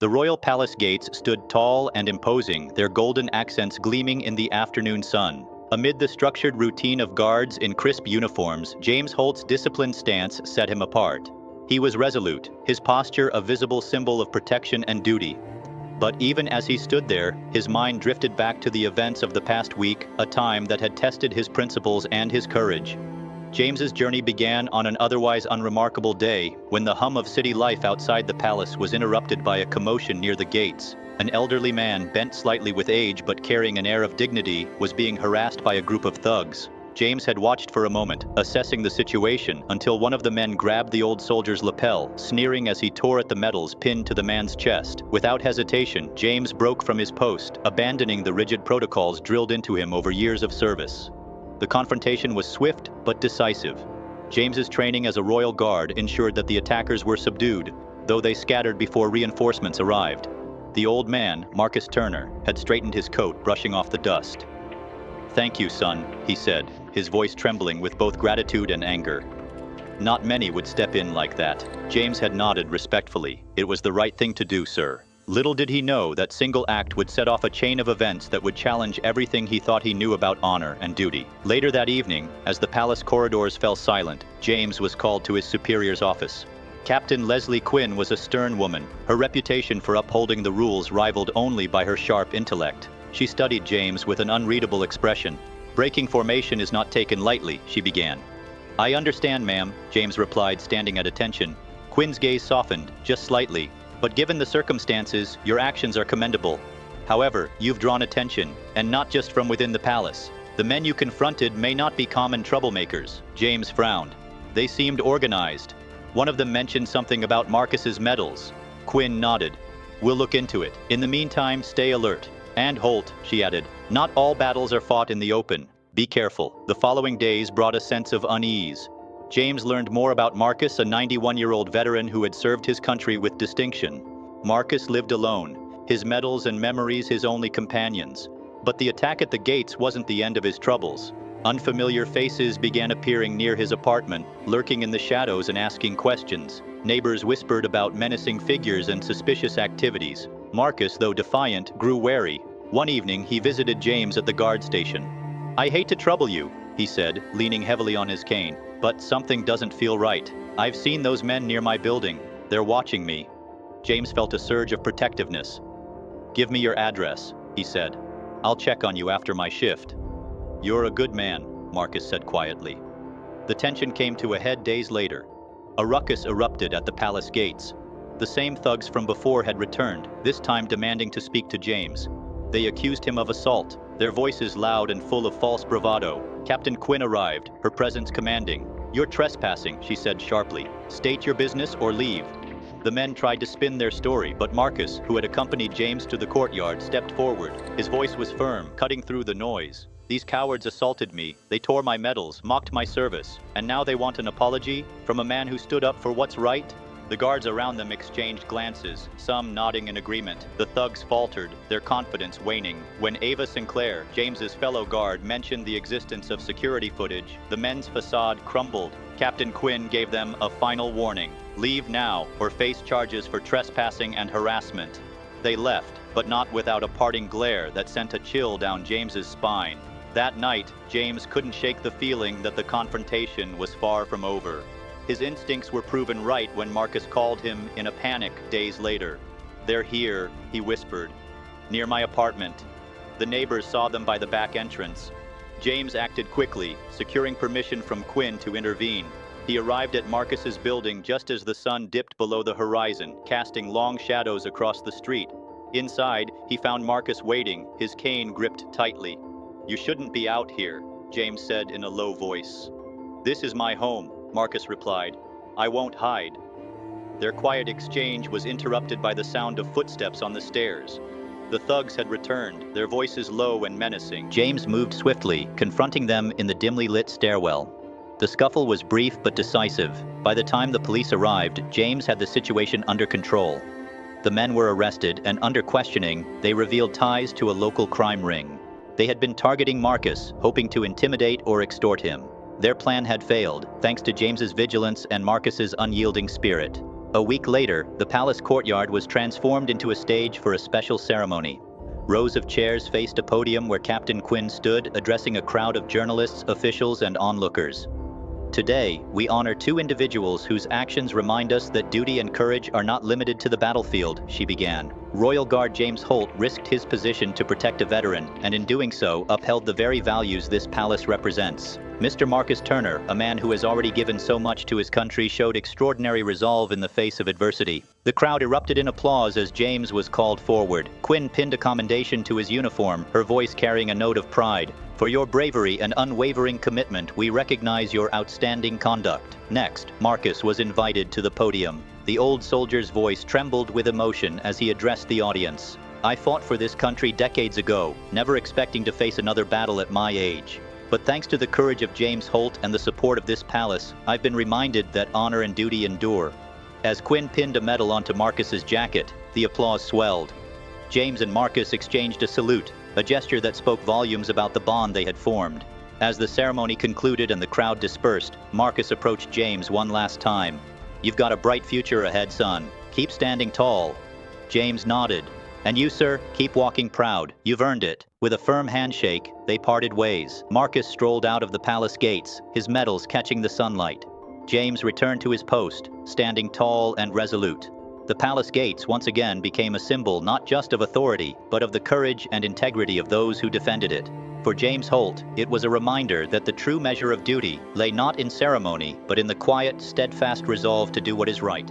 The royal palace gates stood tall and imposing, their golden accents gleaming in the afternoon sun. Amid the structured routine of guards in crisp uniforms, James Holt's disciplined stance set him apart. He was resolute, his posture a visible symbol of protection and duty. But even as he stood there, his mind drifted back to the events of the past week, a time that had tested his principles and his courage. James's journey began on an otherwise unremarkable day, when the hum of city life outside the palace was interrupted by a commotion near the gates. An elderly man, bent slightly with age but carrying an air of dignity, was being harassed by a group of thugs. James had watched for a moment, assessing the situation, until one of the men grabbed the old soldier's lapel, sneering as he tore at the medals pinned to the man's chest. Without hesitation, James broke from his post, abandoning the rigid protocols drilled into him over years of service. The confrontation was swift but decisive. James's training as a royal guard ensured that the attackers were subdued, though they scattered before reinforcements arrived. The old man, Marcus Turner, had straightened his coat, brushing off the dust. "Thank you, son," he said, his voice trembling with both gratitude and anger. "Not many would step in like that." James had nodded respectfully. "It was the right thing to do, sir." Little did he know that single act would set off a chain of events that would challenge everything he thought he knew about honor and duty. Later that evening, as the palace corridors fell silent, James was called to his superior's office. Captain Leslie Quinn was a stern woman, her reputation for upholding the rules rivaled only by her sharp intellect. She studied James with an unreadable expression. "Breaking formation is not taken lightly," she began. "I understand, ma'am," James replied, standing at attention. Quinn's gaze softened, just slightly. "But given the circumstances, your actions are commendable. However, you've drawn attention, and not just from within the palace. The men you confronted may not be common troublemakers." James frowned. "They seemed organized. One of them mentioned something about Marcus's medals." Quinn nodded. "We'll look into it. In the meantime, stay alert. And Holt," she added, "not all battles are fought in the open. Be careful." The following days brought a sense of unease. James learned more about Marcus, a 91-year-old veteran who had served his country with distinction. Marcus lived alone, his medals and memories his only companions. But the attack at the gates wasn't the end of his troubles. Unfamiliar faces began appearing near his apartment, lurking in the shadows and asking questions. Neighbors whispered about menacing figures and suspicious activities. Marcus, though defiant, grew wary. One evening, he visited James at the guard station. "I hate to trouble you," he said, leaning heavily on his cane, "but something doesn't feel right. I've seen those men near my building. They're watching me." James felt a surge of protectiveness. "Give me your address," he said. "I'll check on you after my shift." "You're a good man," Marcus said quietly. The tension came to a head days later. A ruckus erupted at the palace gates. The same thugs from before had returned, this time demanding to speak to James. They accused him of assault, their voices loud and full of false bravado. Captain Quinn arrived, her presence commanding. "You're trespassing," she said sharply. "State your business or leave." The men tried to spin their story, but Marcus, who had accompanied James to the courtyard, stepped forward. His voice was firm, cutting through the noise. "These cowards assaulted me. They tore my medals, mocked my service, and now they want an apology from a man who stood up for what's right?" The guards around them exchanged glances, some nodding in agreement. The thugs faltered, their confidence waning. When Ava Sinclair, James's fellow guard, mentioned the existence of security footage, the men's facade crumbled. Captain Quinn gave them a final warning. "Leave now, or face charges for trespassing and harassment." They left, but not without a parting glare that sent a chill down James's spine. That night, James couldn't shake the feeling that the confrontation was far from over. His instincts were proven right when Marcus called him in a panic days later. "They're here," he whispered, "near my apartment." The neighbors saw them by the back entrance. James acted quickly, securing permission from Quinn to intervene. He arrived at Marcus's building just as the sun dipped below the horizon, casting long shadows across the street. Inside, he found Marcus waiting, his cane gripped tightly. "You shouldn't be out here," James said in a low voice. "This is my home," Marcus replied. "I won't hide." Their quiet exchange was interrupted by the sound of footsteps on the stairs. The thugs had returned, their voices low and menacing. James moved swiftly, confronting them in the dimly lit stairwell. The scuffle was brief but decisive. By the time the police arrived, James had the situation under control. The men were arrested, and under questioning, they revealed ties to a local crime ring. They had been targeting Marcus, hoping to intimidate or extort him. Their plan had failed, thanks to James's vigilance and Marcus's unyielding spirit. A week later, the palace courtyard was transformed into a stage for a special ceremony. Rows of chairs faced a podium where Captain Quinn stood, addressing a crowd of journalists, officials, and onlookers. Today, we honor two individuals whose actions remind us that duty and courage are not limited to the battlefield, she began. Royal Guard James Holt risked his position to protect a veteran, and in doing so, upheld the very values this palace represents. Mr. Marcus Turner, a man who has already given so much to his country, showed extraordinary resolve in the face of adversity. The crowd erupted in applause as James was called forward. Quinn pinned a commendation to his uniform, her voice carrying a note of pride. For your bravery and unwavering commitment, we recognize your outstanding conduct. Next, Marcus was invited to the podium. The old soldier's voice trembled with emotion as he addressed the audience. I fought for this country decades ago, never expecting to face another battle at my age. But thanks to the courage of James Holt and the support of this palace, I've been reminded that honor and duty endure. As Quinn pinned a medal onto Marcus's jacket, the applause swelled. James and Marcus exchanged a salute, a gesture that spoke volumes about the bond they had formed. As the ceremony concluded and the crowd dispersed, Marcus approached James one last time. You've got a bright future ahead, son. Keep standing tall. James nodded. And you, sir, keep walking proud. You've earned it. With a firm handshake, they parted ways. Marcus strolled out of the palace gates, his medals catching the sunlight. James returned to his post, standing tall and resolute. The palace gates once again became a symbol not just of authority, but of the courage and integrity of those who defended it. For James Holt, it was a reminder that the true measure of duty lay not in ceremony, but in the quiet, steadfast resolve to do what is right.